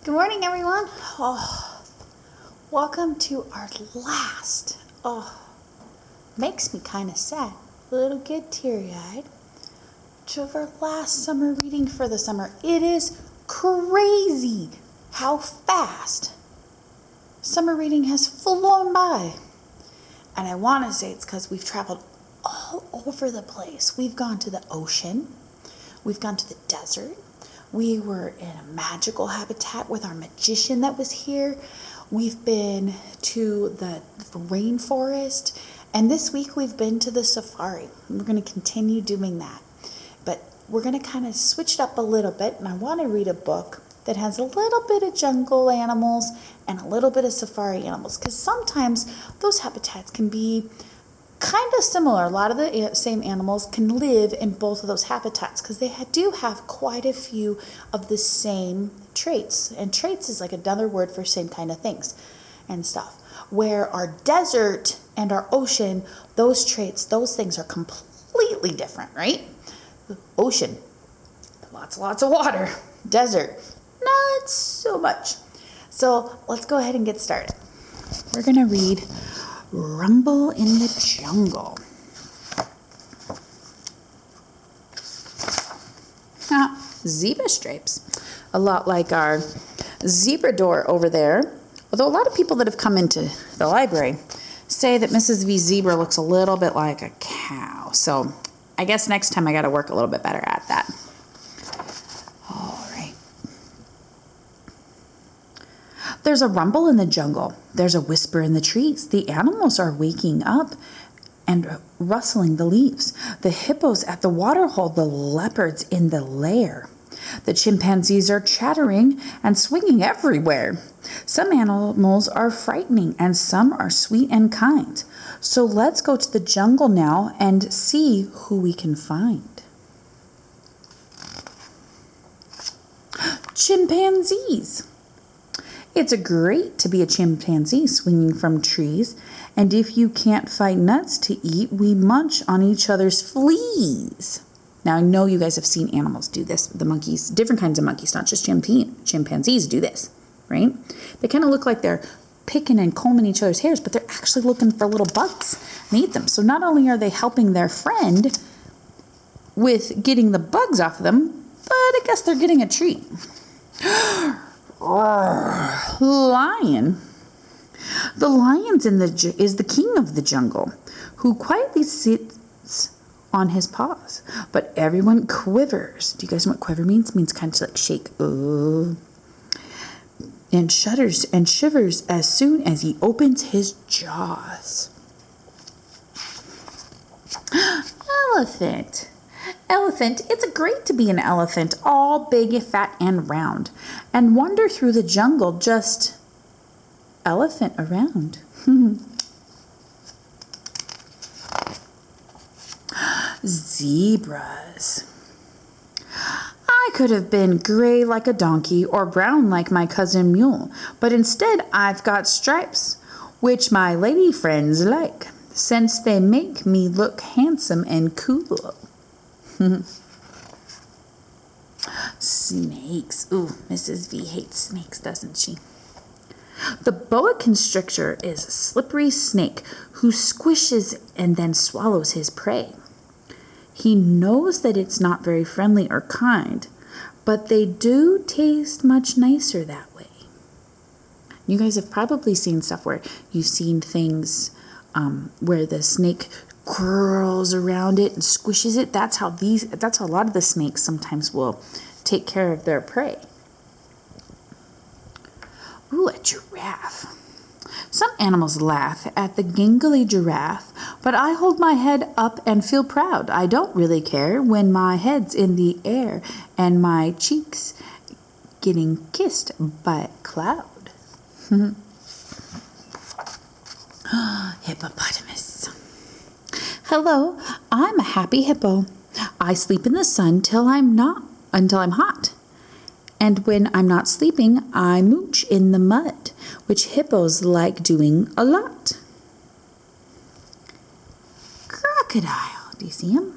Good morning, everyone. Welcome to our last, makes me kind of sad, a little get teary-eyed, to our last summer reading for the summer. It is crazy how fast summer reading has flown by. And I want to say it's because we've traveled all over the place. We've gone to the ocean. We've gone to the desert. We were in a magical habitat with our magician that was here. We've been to the rainforest. And this week we've been to the safari. We're going to continue doing that. But we're going to kind of switch it up a little bit. And I want to read a book that has a little bit of jungle animals and a little bit of safari animals. Because sometimes those habitats can be kind of similar. A lot of the same animals can live in both of those habitats because they do have quite a few of the same traits. And traits is like another word for same kind of things and stuff. Where our desert and our ocean, those traits, those things are completely different, right? The ocean, lots of water. Desert, not so much. So let's go ahead and get started. We're going to read Rumble in the Jungle. Zebra stripes. A lot like our zebra door over there. Although a lot of people that have come into the library say that Mrs. V Zebra looks a little bit like a cow. So I guess next time I got to work a little bit better at that. All right. There's a rumble in the jungle. There's a whisper in the trees. The animals are waking up and rustling the leaves. The hippos at the waterhole, the leopards in the lair. The chimpanzees are chattering and swinging everywhere. Some animals are frightening and some are sweet and kind. So let's go to the jungle now and see who we can find. Chimpanzees. It's great to be a chimpanzee swinging from trees, and if you can't find nuts to eat, we munch on each other's fleas. Now, I know you guys have seen animals do this. The monkeys, different kinds of monkeys, not just chimpanzees do this, right? They kind of look like they're picking and combing each other's hairs, but they're actually looking for little bugs and eat them. So not only are they helping their friend with getting the bugs off of them, but I guess they're getting a treat. Lion. The lion is the king of the jungle, who quietly sits on his paws, but everyone quivers. Do you guys know what quiver means? It means kind of like shake. And shudders and shivers as soon as he opens his jaws. Elephant. Elephant, it's great to be an elephant, all big, fat, and round, and wander through the jungle just elephant around. Zebras. I could have been gray like a donkey or brown like my cousin Mule, but instead I've got stripes, which my lady friends like, since they make me look handsome and cool. Snakes. Ooh, Mrs. V hates snakes, doesn't she? The boa constrictor is a slippery snake who squishes and then swallows his prey. He knows that it's not very friendly or kind, but they do taste much nicer that way. You guys have probably seen stuff where you've seen things where the snake curls around it and squishes it. That's how a lot of the snakes sometimes will take care of their prey. Ooh, a giraffe. Some animals laugh at the gangly giraffe, but I hold my head up and feel proud. I don't really care when my head's in the air and my cheeks getting kissed by a cloud. Hippopotamus. Hello, I'm a happy hippo. I sleep in the sun until I'm hot. And when I'm not sleeping, I mooch in the mud, which hippos like doing a lot. Crocodile. Do you see him?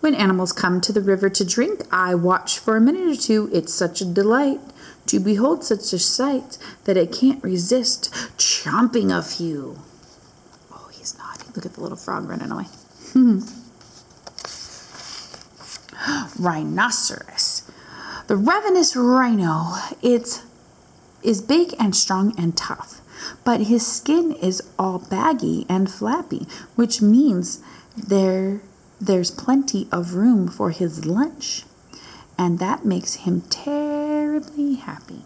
When animals come to the river to drink, I watch for a minute or two. It's such a delight to behold such a sight that I can't resist chomping a few. Oh, he's naughty. Look at the little frog running away. Rhinoceros. The ravenous rhino is big and strong and tough, but his skin is all baggy and flappy, which means there's plenty of room for his lunch, and that makes him terribly happy.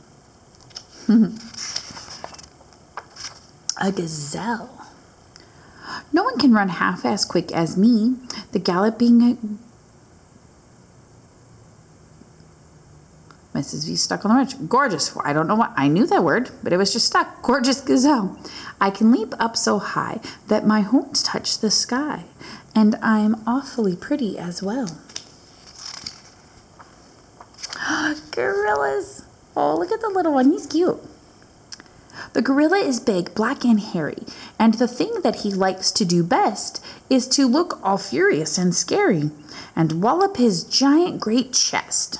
A gazelle. No one can run half as quick as me. The galloping... Mrs. V stuck on the ridge. Gorgeous. I don't know what. I knew that word, but it was just stuck. Gorgeous gazelle. I can leap up so high that my horns touch the sky, and I'm awfully pretty as well. Gorillas. Oh, look at the little one. He's cute. The gorilla is big, black, and hairy, and the thing that he likes to do best is to look all furious and scary and wallop his giant great chest.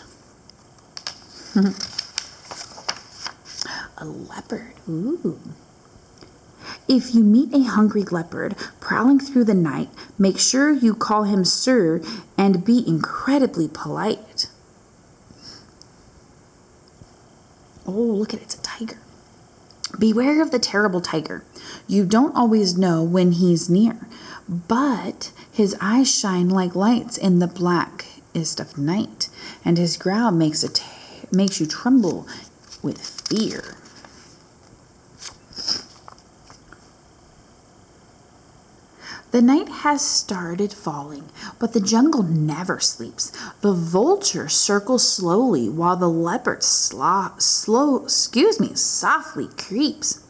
A leopard. Ooh. If you meet a hungry leopard prowling through the night, make sure you call him sir and be incredibly polite. Oh, look at it. It's a tiger. Beware of the terrible tiger. You don't always know when he's near, but his eyes shine like lights in the blackest of night, and his growl makes you tremble with fear. The night has started falling, but the jungle never sleeps. The vulture circles slowly while the leopard softly creeps.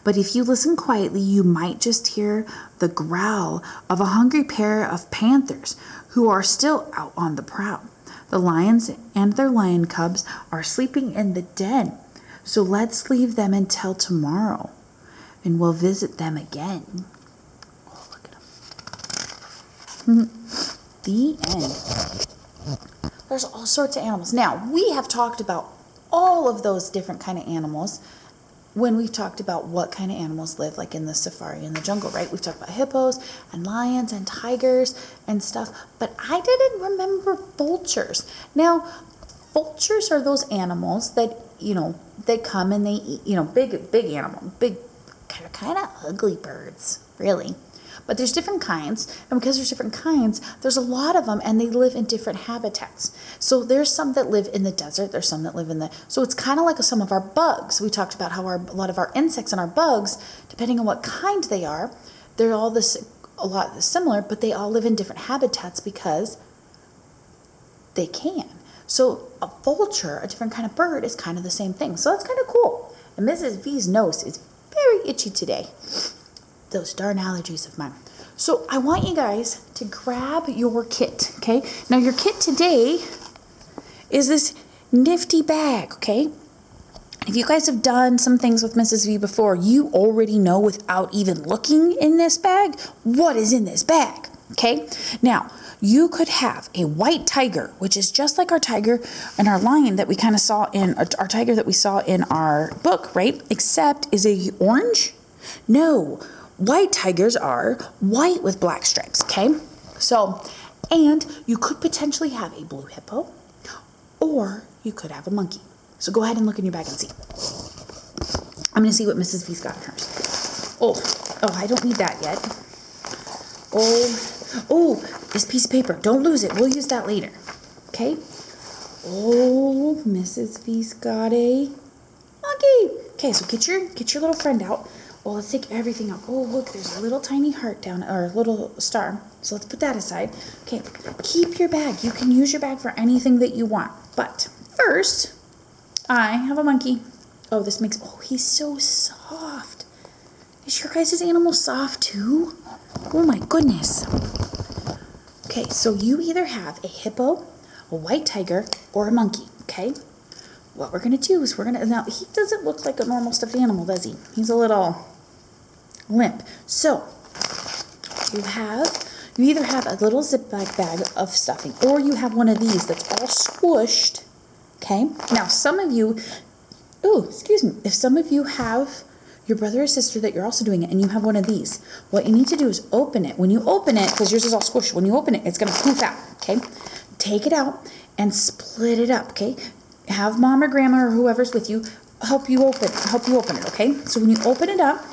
But if you listen quietly, you might just hear the growl of a hungry pair of panthers who are still out on the prowl. The lions and their lion cubs are sleeping in the den, so let's leave them until tomorrow, and we'll visit them again. Oh, look at them. The end. There's all sorts of animals. Now, we have talked about all of those different kind of animals when we've talked about what kind of animals live like in the safari in the jungle, right? We've talked about hippos and lions and tigers and stuff, but I didn't remember vultures. Now, vultures are those animals that, they come and they eat, big animal, big, kind of ugly birds, really. But there's different kinds, and because there's different kinds, there's a lot of them, and they live in different habitats. So there's some that live in the desert, there's some that live so it's kind of like some of our bugs. We talked about how a lot of our insects and our bugs, depending on what kind they are, they're all a lot similar, but they all live in different habitats because they can. So a vulture, a different kind of bird, is kind of the same thing. So that's kind of cool. And Mrs. V's nose is very itchy today. Those darn allergies of mine. So I want you guys to grab your kit, okay? Now your kit today is this nifty bag, okay? If you guys have done some things with Mrs. V before, you already know without even looking in this bag what is in this bag, okay? Now, you could have a white tiger, which is just like our tiger and our lion that we kind of saw in our tiger that we saw in our book, right? Except, is it orange? No. White tigers are white with black stripes, okay? So, and you could potentially have a blue hippo, or you could have a monkey. So go ahead and look in your bag and see. I'm going to see what Mrs. V's got in hers. Oh, I don't need that yet. Oh, this piece of paper. Don't lose it. We'll use that later, okay? Oh, Mrs. V's got a monkey. Okay, so get your little friend out. Well, let's take everything out. Oh, look, there's a little tiny heart down, or a little star. So let's put that aside. Okay, keep your bag. You can use your bag for anything that you want. But first, I have a monkey. Oh, he's so soft. Is your guys' animal soft too? Oh my goodness. Okay, so you either have a hippo, a white tiger, or a monkey, okay? What we're going to do is now he doesn't look like a normal stuffed animal, does he? He's a little limp. So you you either have a little Ziploc bag of stuffing, or you have one of these that's all squished, okay? Now, some of you, if some of you have your brother or sister that you're also doing it, and you have one of these, what you need to do is open it. When you open it, because yours is all squished, when you open it, it's going to poof out, okay? Take it out and split it up, okay? Have mom or grandma or whoever's with you help you open it, okay? So when you open it up,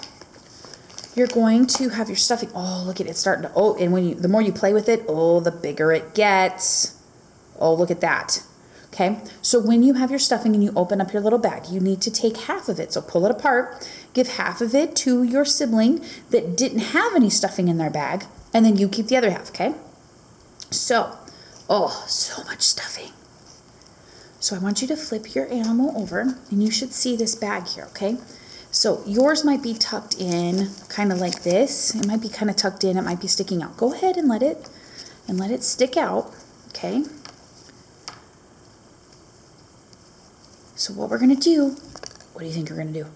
you're going to have your stuffing. Oh, look at it starting to, and the more you play with it, the bigger it gets. Oh, look at that. Okay, so when you have your stuffing and you open up your little bag, you need to take half of it. So pull it apart, give half of it to your sibling that didn't have any stuffing in their bag, and then you keep the other half, okay? So, so much stuffing. So I want you to flip your animal over, and you should see this bag here, okay? So yours might be tucked in kind of like this. It might be kind of tucked in. It might be sticking out. Go ahead and let it stick out, okay? So what we're going to do, what do you think we're going to do?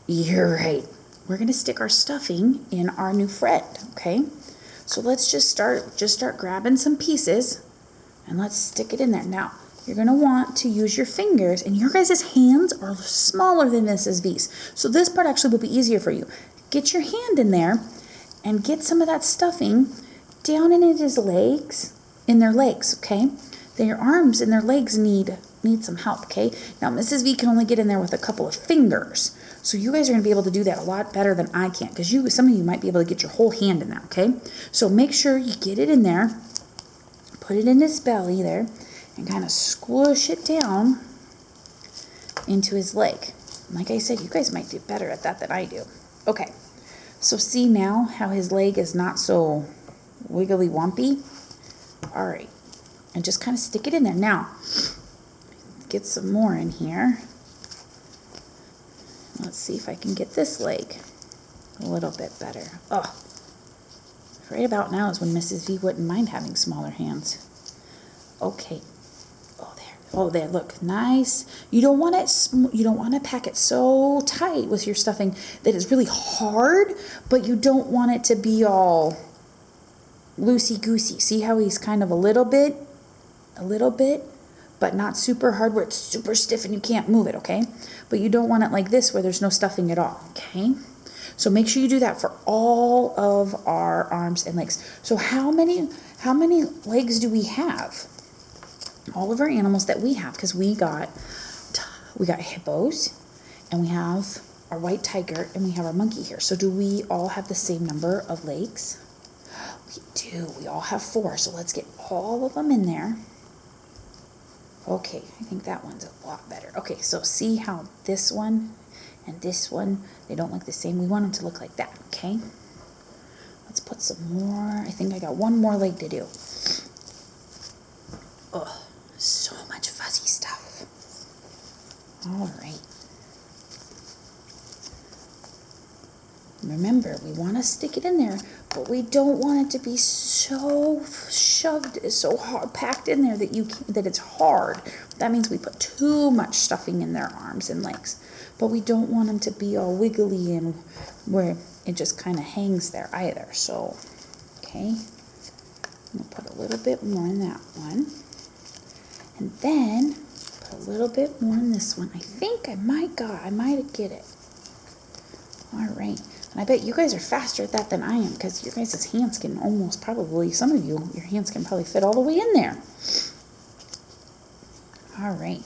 You're right. We're going to stick our stuffing in our new friend, okay? So let's just start grabbing some pieces, and let's stick it in there. Now, you're going to want to use your fingers, and your guys' hands are smaller than Mrs. V's. So this part actually will be easier for you. Get your hand in there and get some of that stuffing down in their legs, okay? Then your arms and their legs need some help, okay? Now, Mrs. V can only get in there with a couple of fingers. So you guys are going to be able to do that a lot better than I can, because some of you might be able to get your whole hand in there, okay? So make sure you get it in there, put it in his belly there, and kind of squish it down into his leg. Like I said, you guys might do better at that than I do. Okay, so see now how his leg is not so wiggly wumpy? All right, and just kind of stick it in there. Now, get some more in here. Let's see if I can get this leg a little bit better. Right about now is when Mrs. V wouldn't mind having smaller hands. Okay. There, look, nice. You don't want to pack it so tight with your stuffing that it's really hard, but you don't want it to be all loosey-goosey. See how he's kind of a little bit, but not super hard where it's super stiff and you can't move it, okay? But you don't want it like this where there's no stuffing at all, okay? So make sure you do that for all of our arms and legs. So how many legs do we have? All of our animals that we have, because we got hippos, and we have our white tiger, and we have our monkey here. So do we all have the same number of legs? We do. We all have 4. So let's get all of them in there. Okay, I think that one's a lot better. Okay, so see how this one and this one, they don't look the same. We want them to look like that, okay? Let's put some more. I think I got one more leg to do. So much fuzzy stuff. All right. Remember, we want to stick it in there, but we don't want it to be so shoved, so hard, packed in there that it's hard. That means we put too much stuffing in their arms and legs. But we don't want them to be all wiggly and where it just kind of hangs there either. So, okay. I'm going to put a little bit more in that one. And then put a little bit more in this one. I think I might get it. All right. And I bet you guys are faster at that than I am, because your guys' hands can almost probably, some of you, your hands can probably fit all the way in there. All right.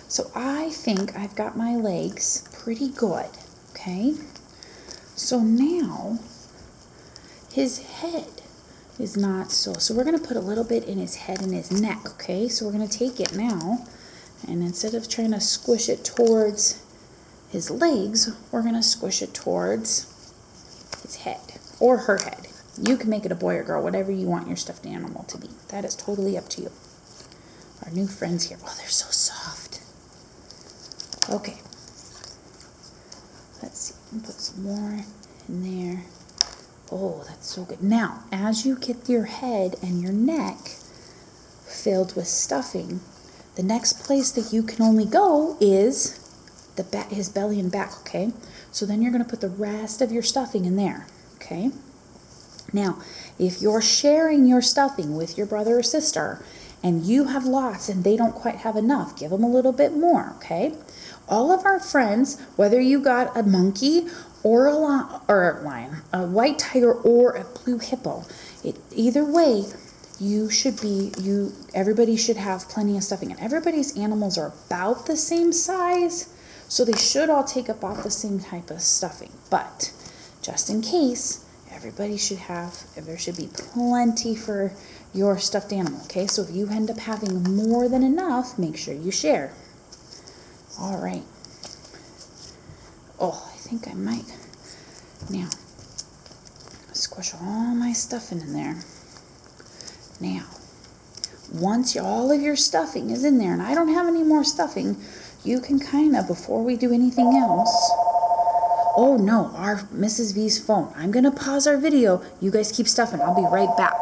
So I think I've got my legs pretty good, okay? So now his head is not so we're going to put a little bit in his head and his neck, okay? So we're going to take it now, and instead of trying to squish it towards his legs, we're going to squish it towards his head or her head. You can make it a boy or girl, whatever you want your stuffed animal to be. That is totally up to you. Our new friends here, they're so soft. Okay, let's see, put some more in there. Oh, that's so good. Now, as you get your head and your neck filled with stuffing, the next place that you can only go is his belly and back, okay? So then you're going to put the rest of your stuffing in there, okay? Now, if you're sharing your stuffing with your brother or sister and you have lots and they don't quite have enough, give them a little bit more, okay? All of our friends, whether you got a monkey or a lion, a white tiger or a blue hippo, either way, everybody should have plenty of stuffing. And everybody's animals are about the same size, so they should all take about the same type of stuffing. But just in case, there should be plenty for your stuffed animal, okay? So if you end up having more than enough, make sure you share. All right. Oh, I think I might. Now, squish all my stuffing in there. Now, once all of your stuffing is in there, and I don't have any more stuffing, you can before we do anything else. Oh no, our Mrs. V's phone. I'm going to pause our video. You guys keep stuffing. I'll be right back.